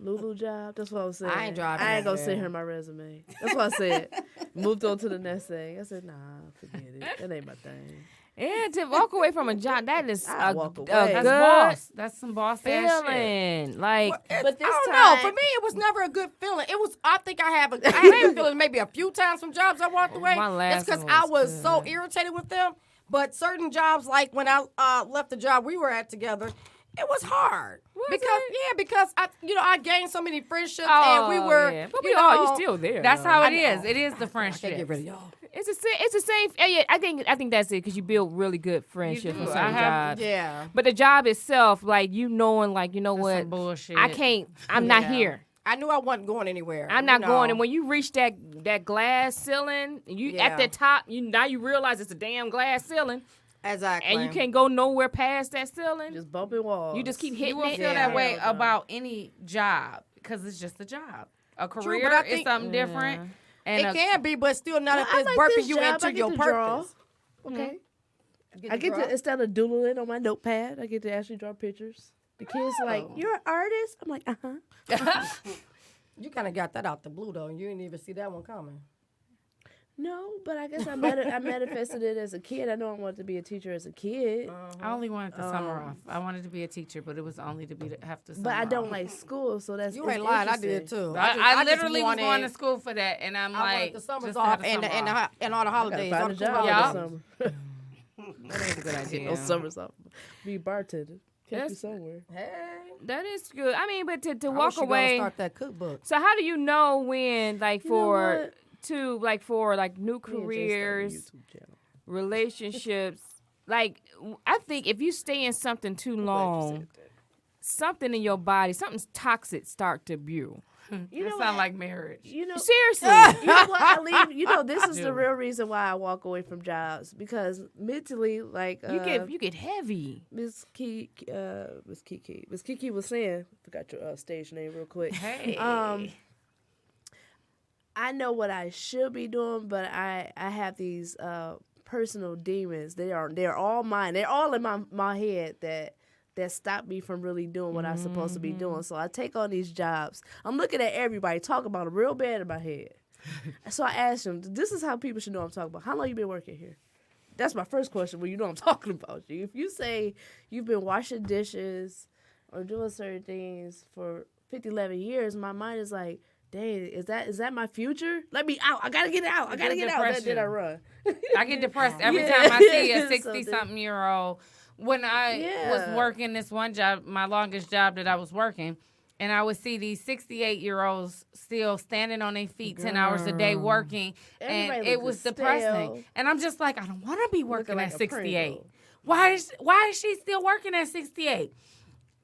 Lulu job. That's what I was saying. I ain't driving I ain't gonna there. send her my resume. That's what I said. Moved on to the next thing. I said, nah, forget it. That ain't my thing. Yeah, to walk away from a job, that is I a walk away. good That's boss. That's some boss ass shit. feeling. Like, But this I don't time, know. For me, it was never a good feeling. It was. I think I had a feeling maybe a few times from jobs I walked away. My last It's because one I was was so good. irritated with them. But certain jobs, like when I left the job we were at together, it was hard. Because I gained so many friendships and we were. yeah. But you we know, all, you still there. That's though. how I it is. know. It is the I friendship. can't get rid of y'all. It's the same. Yeah, I think that's it because you build really good friendships do. on I certain have- jobs. Yeah. But the job itself, like knowing, like you know That's what, some bullshit. I can't. I'm not Yeah. here. I knew I wasn't going anywhere. I'm not you going. know. And when you reach that glass ceiling, you Yeah. at the top, you realize it's a damn glass ceiling, Exactly. and you can't go nowhere past that ceiling. just bumping walls. You just keep You hitting will it. feel Yeah. that way Yeah. about any job because it's just a job. A career but I is think- something different. And It can be, but still not Well, if I it's like birthing this you job. I into get your to draw. purpose. Okay. Get I to get draw. to, instead of doodling on my notepad, I get to actually draw pictures. The kids like, you're an artist? I'm like, uh-huh. You kind of got that out the blue though. You didn't even see that one coming. No, but I guess I manifested it as a kid. I know I wanted to be a teacher as a kid. I only wanted the summer off. I wanted to be a teacher, but it was only to have the summer But I don't off. like school, so that's You it's ain't lying. I interesting. did too. I just literally was wanted- going to school for that, and I'm I like, wanted the summers just to off have the and summer off. and all the I gotta holidays. find all a the job holidays. Yeah. this summer. That ain't a good idea. No summers off. Be bartender. Catch me That's- somewhere. Hey, That is good. I mean, but to I walk wish you gonna away. start that cookbook. So how do you know when, like, You know for what? new Me and Jay started a careers, YouTube channel. relationships? Like, I think if you stay in something too long, something in your body, something's toxic start to brew. You That know sound what? like marriage. You know, Seriously. you know what? I leave. You know, this is the Dude. real reason why I walk away from jobs because mentally, like you get heavy. Miss Kiki was saying. Forgot your stage name real quick. Hey. I know what I should be doing, but I have these personal demons. They're all mine. They're all in my head that stop me from really doing what I'm supposed to be doing. So I take on these jobs. I'm looking at everybody, talking about them real bad in my head. So I asked them, this is how people should know I'm talking about. How long you been working here? That's my first question when you know I'm talking about you. If you say you've been washing dishes or doing certain things for 50, 11 years, my mind is like, dang, is that my future? Let me out. I gotta get out. I gotta get out. Then I run. I get depressed every Yeah. time I see a So 60-something-year-old. When I was working this one job, my longest job that I was working, and I would see these 68-year-olds still standing on their feet 10 hours a day working, and Everybody it was looking depressing. stale. And I'm just like, I don't want to be working Looking at like a 68. Pringle. Why is she still working at 68?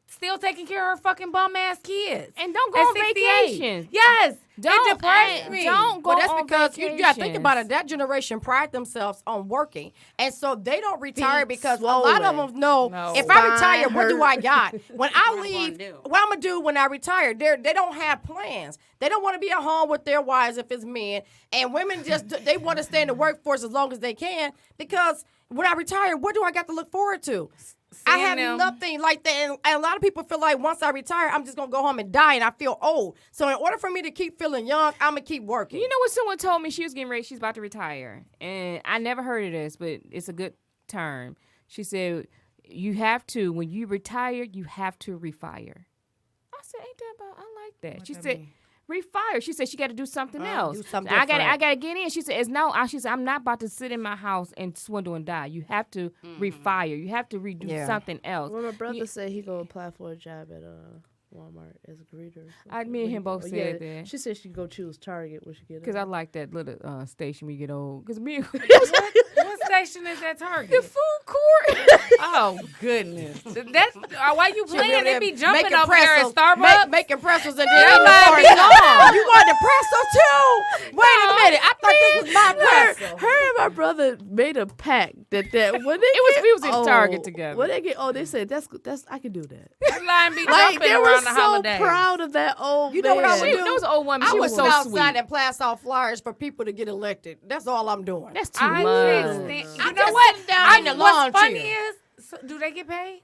Still taking care of her fucking bum ass kids. And don't go At on 68. vacation. Yes. Don't- it depressed me. don't go Well, that's on because you gotta think about it. vacations. That generation pride themselves on working, and so they don't retire Feet because a lot of swollen. them know No. if I Spine retire, what do I hurt. got? When I What I'm leave, gonna do. what I'm gonna do when I retire? They don't have plans. They don't want to be at home with their wives if it's men, and women just they want to stay in the workforce as long as they can because when I retire, what do I got to look forward to? I Seeing have them. nothing like that, and a lot of people feel like once I retire, I'm just gonna go home and die, and I feel old. So in order for me to keep feeling young, I'm gonna keep working. You know what? Someone told me she was getting ready. She's about to retire, and I never heard of this, but it's a good term. She said, "You have to when you retire, you have to refire." I said, "Ain't that about? I like that." She said, "Refire." She said she got to do something else. do something I got different. to get in. She said, "It's no." She said, "I'm not about to sit in my house and swindle and die. You have to refire. You have to redo Yeah. something else." Well, my brother said he gonna apply for a job at Walmart as a greeter. Me and him both said that. She said she go choose Target when she get Because I like that little station when you get old. Because me, What station is that Target? the food court. Oh goodness, that's why you She playing. really They be jumping making over there at pretzels, Starbucks. making pretzels and Your then eating line the be long. You want the pretzel too? Wait a minute, I thought this was my pretzel. Her and my brother made a pact that when they We was in Target together. When they get they said that's I can do that. That line be Like jumping they were around the so holidays. proud of that old You know what I man. would do? Those old women, I she would was sit so outside sweet. and pass out flyers for people to get elected. That's all I'm doing. That's too I much. can't stand. I'm You know just what? sitting down in the lawn What's funny chair. is, so, do they get paid?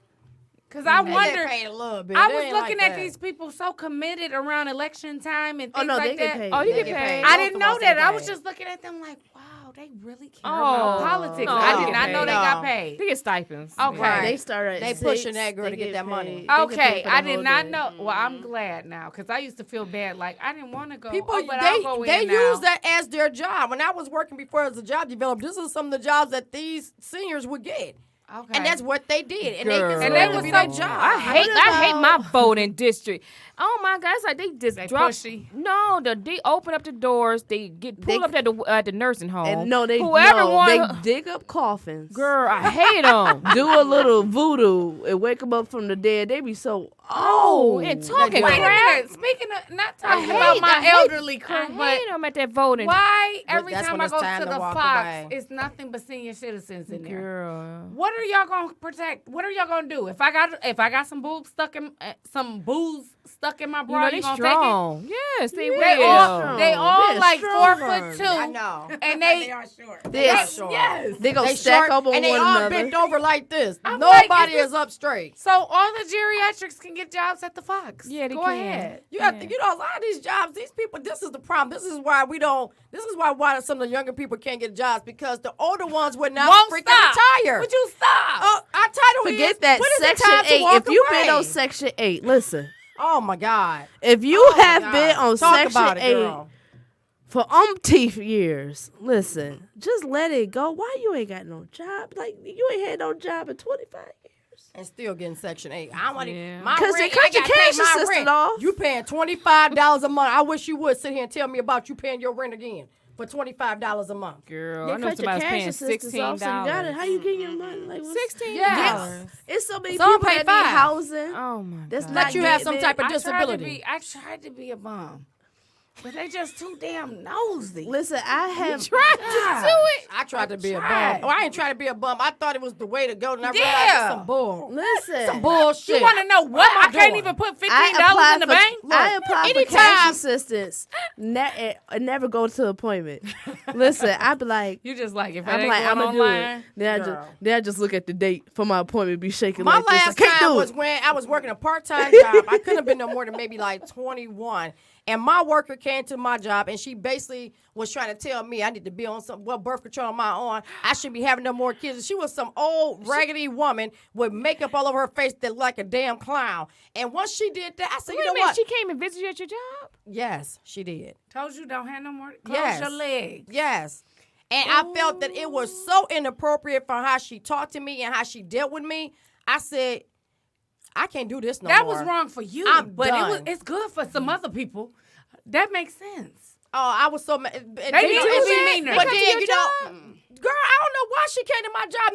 Because I They get wonder. paid a little bit. I They was ain't looking like at that. these people so committed around election time and Oh things no, like they get that. paid. Oh, you They get paid. I Most didn't of know us that. get I was paid. just looking at them like, wow, they really care Oh, about politics. no, I they did get not know paid. they got paid. They get stipends. Okay. Yeah. They start at They 6, pushing that girl they to get that money. paid. They get paid Okay, for the I did whole not day. know. Well, I'm glad now because I used to feel bad. Like I didn't want to go. People, but I'll go they in use now. that as their job. When I was working before as a job developer, this is some of the jobs that these seniors would get. Okay. And that's what they did. And Girl. they And considered they it to was be so their job. I hate my voting district. Oh my God, it's like they just They drop. pushy. No, they open up the doors. They get pulled up at the nursing home. And no, they whoever they dig up coffins. Girl, I hate them. Do a little voodoo and wake them up from the dead. They be so And talking Wait a crap. minute. Speaking of not I talking hate- about my I hate- elderly I crew, but hate them at that voting. why every that's time when I it's go time to to the walk Fox, away. it's nothing but senior citizens in there? Girl. What are y'all gonna protect? What are y'all gonna do? If I got some boobs stuck in some booze stuck in my You bra, know you they gonna strong. Yes, they will. take it? They all They're like strong. 4'2", I know. and They they are short. Yes. yes. They go They stack short, up on and they one all another. bent over like this. I'm like, Nobody is is up straight. So all the geriatrics can get jobs at the Fox. Yeah, they go can. ahead. You have to, a lot of these jobs, these people, this is the problem. This is why why some of the younger people can't get jobs because the older ones would not Won't freaking stop. retire. Would you stop? Our title Forget is, that when is the Section time to 8. walk If you've away? been on Section 8, listen. Oh my God. If you Oh, my have God. been on Talk Section about it, 8 girl. for umpteenth years, listen, just let it go. Why you ain't got no job? Like, you ain't had no job in 25 years. And still getting Section 8. I want Yeah. my 'Cause they rent, cut I your gotta pay cash my assistant rent. off. You paying $25 a month. I wish you would sit here and tell me about you paying your rent again for $25 a month. Girl, They I know cut your somebody's cash paying assistance off, so you got it. $16. How you getting your money? Like, what's- $16. Yes. It's so many Some people pay that $5. need housing. Oh my That's God. not Let you have some getting type of I tried disability. to be a bum, but they just too damn nosy. Listen, I have Tried to do it. I tried to be a tried. bum. Oh, I ain't trying to be a bum. I thought it was the way to go, and I realized Yeah. it's some bull. Listen. Some bullshit. You want to know what? am I I can't doing? even put $15 I in the apply bank. for, I apply for anytime- cash assistance. Never go to appointment. Listen, I be like, You just like if it I'm ain't like, going I'm gonna do online. it. Then I just look at the date for my appointment. Be shaking My like this. I last can't time do was it. when I was working a part-time job. I couldn't have been no more than maybe like 21. and my worker came to my job, and she basically was trying to tell me I need to be on some birth control on my own. I shouldn't be having no more kids. She was some old raggedy woman with makeup all over her face that looked like a damn clown. And once she did that, I said, you know what? She came and visited you at your job? Yes, she did. Told you don't have no more. Close Yes. your legs. Yes. And I felt that it was so inappropriate for how she talked to me and how she dealt with me. I said, I can't do this no That more. was wrong for you, I'm but done. it's good for some other people. That makes sense. Oh, I was so mad. They need to be meaner. But then, you know, girl, I don't know why she came to my job.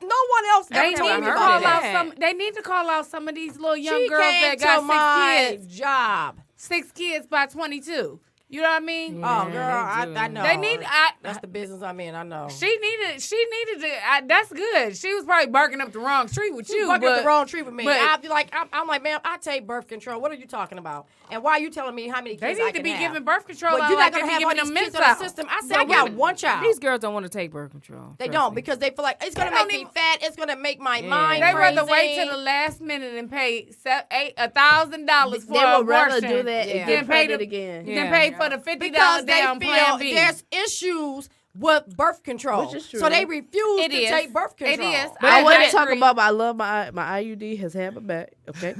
No one else They ever told need me to about call that. out some. They need to call out some of these little young She girls came that to got my 6 kids. job. 6 kids by 22. You know what I mean? Oh, girl, I know. They need. That's the business I'm in. I know. She needed to. That's good. She was probably barking up the wrong tree with you. Barking up but the wrong tree with me. but- I'd be like, I'm like, ma'am, I take birth control. What are you talking about? And why are you telling me how many they kids I need to can be have? giving birth control. But out you're like not gonna they have be all giving these them kids on the mental. system. I said I got one child. These girls don't want to take birth control. They Trust don't me. because they feel like it's gonna They make don't me even- fat. It's gonna make my Yeah. mind They crazy. rather wait till the last minute and pay $1,000 for They an would rather abortion do that Yeah. and Then get pay pregnant the- again. than pay for the $50 because they down feel Plan B. there's issues with birth control, Which is true. so they refuse It to is. take birth It control. is. But I want I to talk agree. about I love my IUD has had my back. Okay,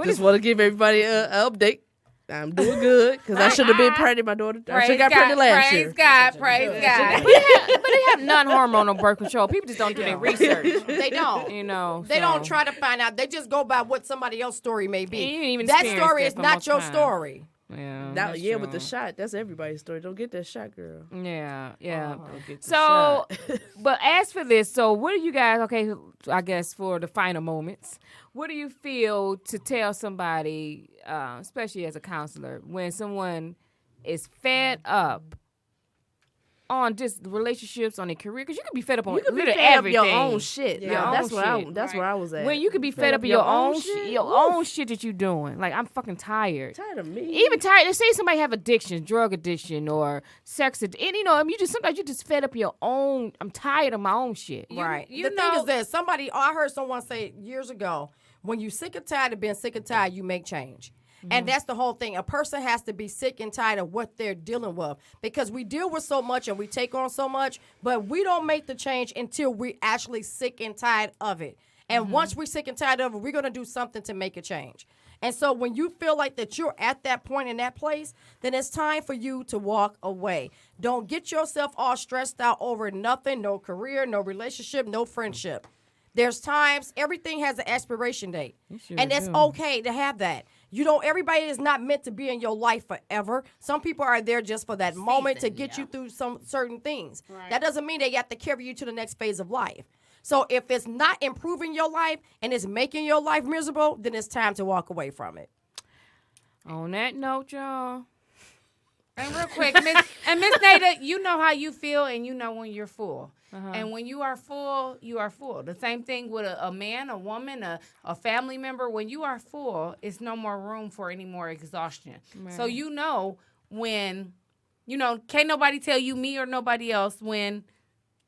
just want to give everybody an update. I'm doing good because I should have been pregnant. My daughter, I should have got pregnant last year. Praise God. Praise God. But they have non-hormonal birth control. People just don't do their research. They don't. You know, They so. don't try to find out. They just go by what somebody else's story may be. You didn't even that experience story that is for not most your time. story. Yeah, Now, that's yeah, with the true. shot, that's everybody's story. Don't get that shot, girl. Yeah, yeah. Don't get the So, shot. but as for this, so what do you guys? Okay, I guess for the final moments, what do you feel to tell somebody, especially as a counselor, when someone is fed up on just relationships, on their career? Because you can be fed up on You can be literally fed up everything. your own shit. Your Yeah, own that's where shit. that's where I was at. When you could be fed up with your own shit, your Woof. own shit that you doing. Like, I'm fucking tired. Tired of me. Even tired. Let's say somebody have addiction, drug addiction, or sex addiction. And you know, sometimes you just fed up your own. I'm tired of my own shit. Right. you the know- thing is that I heard someone say years ago, when you sick and tired of being sick and tired, you make change. And that's the whole thing. A person has to be sick and tired of what they're dealing with because we deal with so much and we take on so much, but we don't make the change until we're actually sick and tired of it. And once we're sick and tired of it, we're going to do something to make a change. And so when you feel like that you're at that point in that place, then it's time for you to walk away. Don't get yourself all stressed out over nothing, no career, no relationship, no friendship. There's times everything has an expiration date. And it's okay to have that. You know, everybody is not meant to be in your life forever. Some people are there just for that moment to get you through some certain things. Right. That doesn't mean they have to carry you to the next phase of life. So if it's not improving your life and it's making your life miserable, then it's time to walk away from it. On that note, y'all. And real quick, Miss Nada, you know how you feel and you know when you're full. And when you are full, you are full. The same thing with a man, a woman, a family member. When you are full, it's no more room for any more exhaustion. So you know when, can't nobody tell you, me or nobody else, when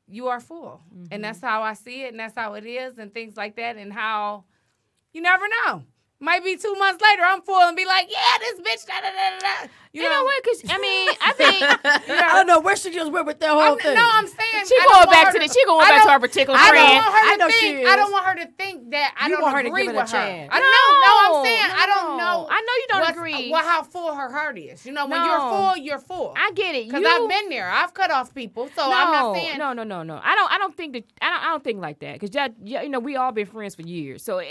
you are full. And that's how I see it and that's how it is and things like that and how you never know. Might be 2 months later, I'm full and be like, yeah, this bitch, da da da da. You know what? Because, I think I don't know where she just went with that whole thing. No, I'm saying she I don't going want back her to her particular I friend. don't want her I to know she think. is. I don't want her to think that I You don't want her to agree give it a with her. chance. I know. I'm saying I don't no. know. I know you don't agree. How full her heart is. When No. you're full, you're full. I get it. Because I've been there. I've cut off people, so I'm not saying. No. I don't think that. I don't think like that. Because we all been friends for years. So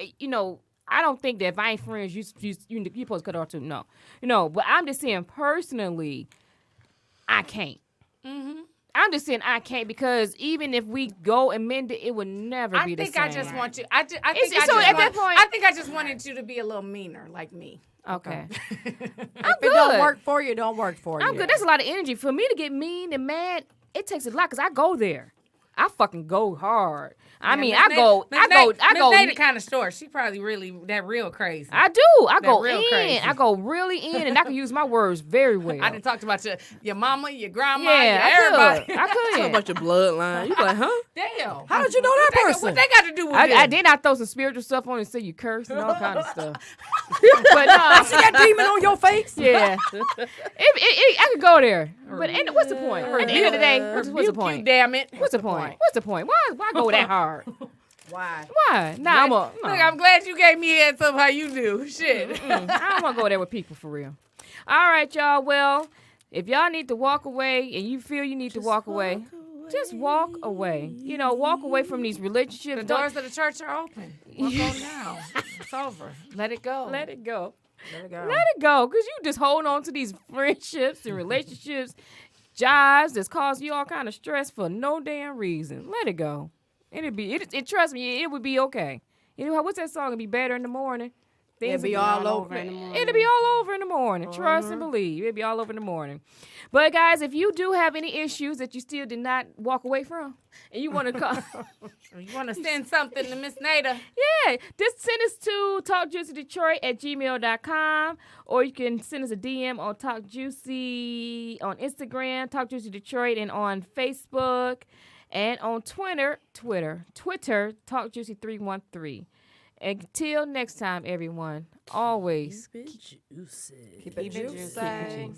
I don't think that if I ain't friends, you supposed to cut off too. No, But I'm just saying personally, I can't. I'm just saying I can't because even if we go and mend it, it would never be the same. I just want you. I think I just wanted you to be a little meaner like me. Okay. If I'm it good. don't work for you, it don't work for you. I'm good. That's a lot of energy for me to get mean and mad. It takes a lot because I go there. I fucking go hard. I mean, Miss I Nate- go. Miss Nate ne- kind of short. She probably really that real crazy. I do. I That go real in. crazy. I go really in, and I can use my words very well. I done talked about your mama, your grandma, yeah, your everybody. I could. Talk about your bloodline. You like, huh? Damn. How did you know that person? What they got to do with it? I did not throw some spiritual stuff on and say you curse and all kind of stuff. But no, See that demon on your face? yeah, I could go there. But what's the point? At the end of the day, what's the Rebuke you, point? damn it. What's the point? What's the point? Why go that hard? Why? Why? Nah, Look, I'm glad you gave me a heads up how you do. Shit. I don't want to go there with people for real. All right, y'all. Well, if y'all need to walk away and you feel you need to walk away, just walk away. You know, walk away from these relationships. The Don't- doors of the church are open. Walk on now. It's over. Let it go. Let it go. Let it go. Let it go. Because you just hold on to these friendships and relationships, jobs that's causing you all kind of stress for no damn reason. Let it go. Trust me, it would be okay. You know, what's that song? It'll be better in the morning. It'll be all over in the morning. It'll be all over in the morning. Trust and believe. It'll be all over in the morning. But guys, if you do have any issues that you still did not walk away from, and you want to call, You want to send something to Miss Nada? yeah, just send us to talkjuicydetroit@gmail.com, or you can send us a DM on Talk Juicy on Instagram, Talk Juicy Detroit, and on Facebook, and on Twitter, Talk Juicy 313. Until next time, everyone, always Keep it juicy. Keep it juicy. Hallelujah.